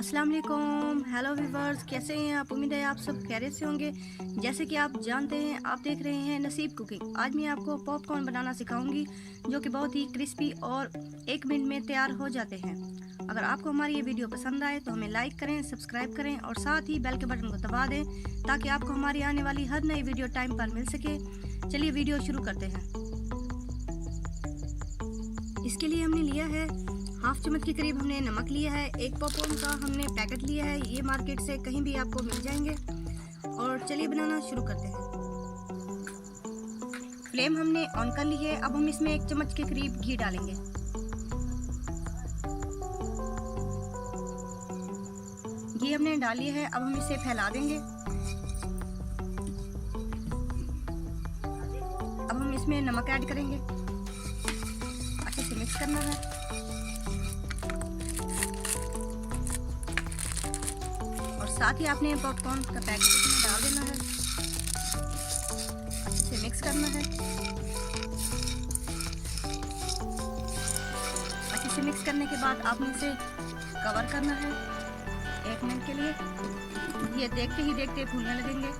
अस्सलाम वालेकुम। Hello viewers, कैसे हैं आप? उम्मीद है आप सब खैरियत से होंगे। जैसे कि आप जानते हैं, आप देख रहे हैं नसीब कुकिंग। आज मैं आपको पॉपकॉर्न बनाना सिखाऊंगी जो कि बहुत ही क्रिस्पी और 1 मिनट में तैयार हो जाते हैं। अगर आपको हमारी ये वीडियो पसंद आए तो हमें लाइक करें, सब्सक्राइब करें और साथ ही बेल के बटन को दबा दें ताकि आपको हमारी आने वाली हर नई वीडियो टाइम पर मिल सके। चलिए वीडियो शुरू करते हैं। इसके लिए हमने लिया है हाफ चम्मच के करीब हमने नमक लिया है। एक पॉपकॉर्न का हमने पैकेट लिया है, ये मार्केट से कहीं भी आपको मिल जाएंगे। और चलिए बनाना शुरू करते हैं। फ्लेम हमने ऑन कर ली है। अब हम इसमें 1 चम्मच के करीब घी डालेंगे। घी हमने डाल लिया है। अब हम इसे फैला देंगे। अब हम इसमें नमक ऐड करेंगे। अच्छे से मिक्स करना है। साथ ही आपने पॉपकॉर्न का पैकेट इसमें डाल देना है। अच्छे से मिक्स करना है। अच्छे से मिक्स करने के बाद आपने इसे कवर करना है 1 मिनट के लिए। ये देखते ही देखते फूलने लगेंगे।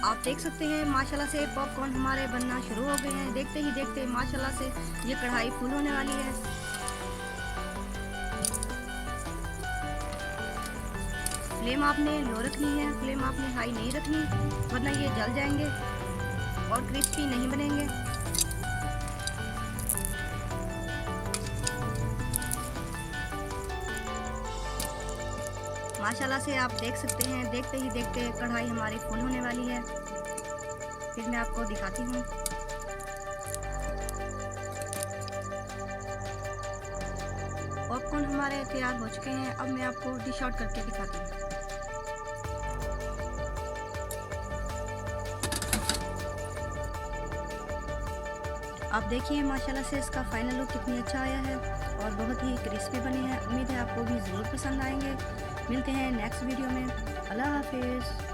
आप देख सकते हैं माशाल्लाह से पॉपकॉर्न हमारे बनना शुरू हो गए हैं। देखते ही देखते माशाल्लाह से ये कढ़ाई फुल होने वाली है। फ्लेम आपने लो रखनी है, फ्लेम आपने हाई नहीं रखनी, वरना ये जल जाएंगे और क्रिस्पी नहीं बनेंगे। माशाल्लाह से आप देख सकते हैं देखते ही देखते कढ़ाई हमारी फुल होने वाली है। फिर मैं आपको दिखाती हूँ। पॉपकॉर्न हमारे तैयार हो चुके हैं। अब मैं आपको डिश आउट करके दिखाती हूँ। आप देखिए माशाल्लाह से इसका फाइनल लुक कितनी अच्छा आया है और बहुत ही क्रिस्पी बने हैं। उम्मीद है आपको भी ज़रूर पसंद आएंगे। मिलते हैं नेक्स्ट वीडियो में। अल्लाह हाफिज़।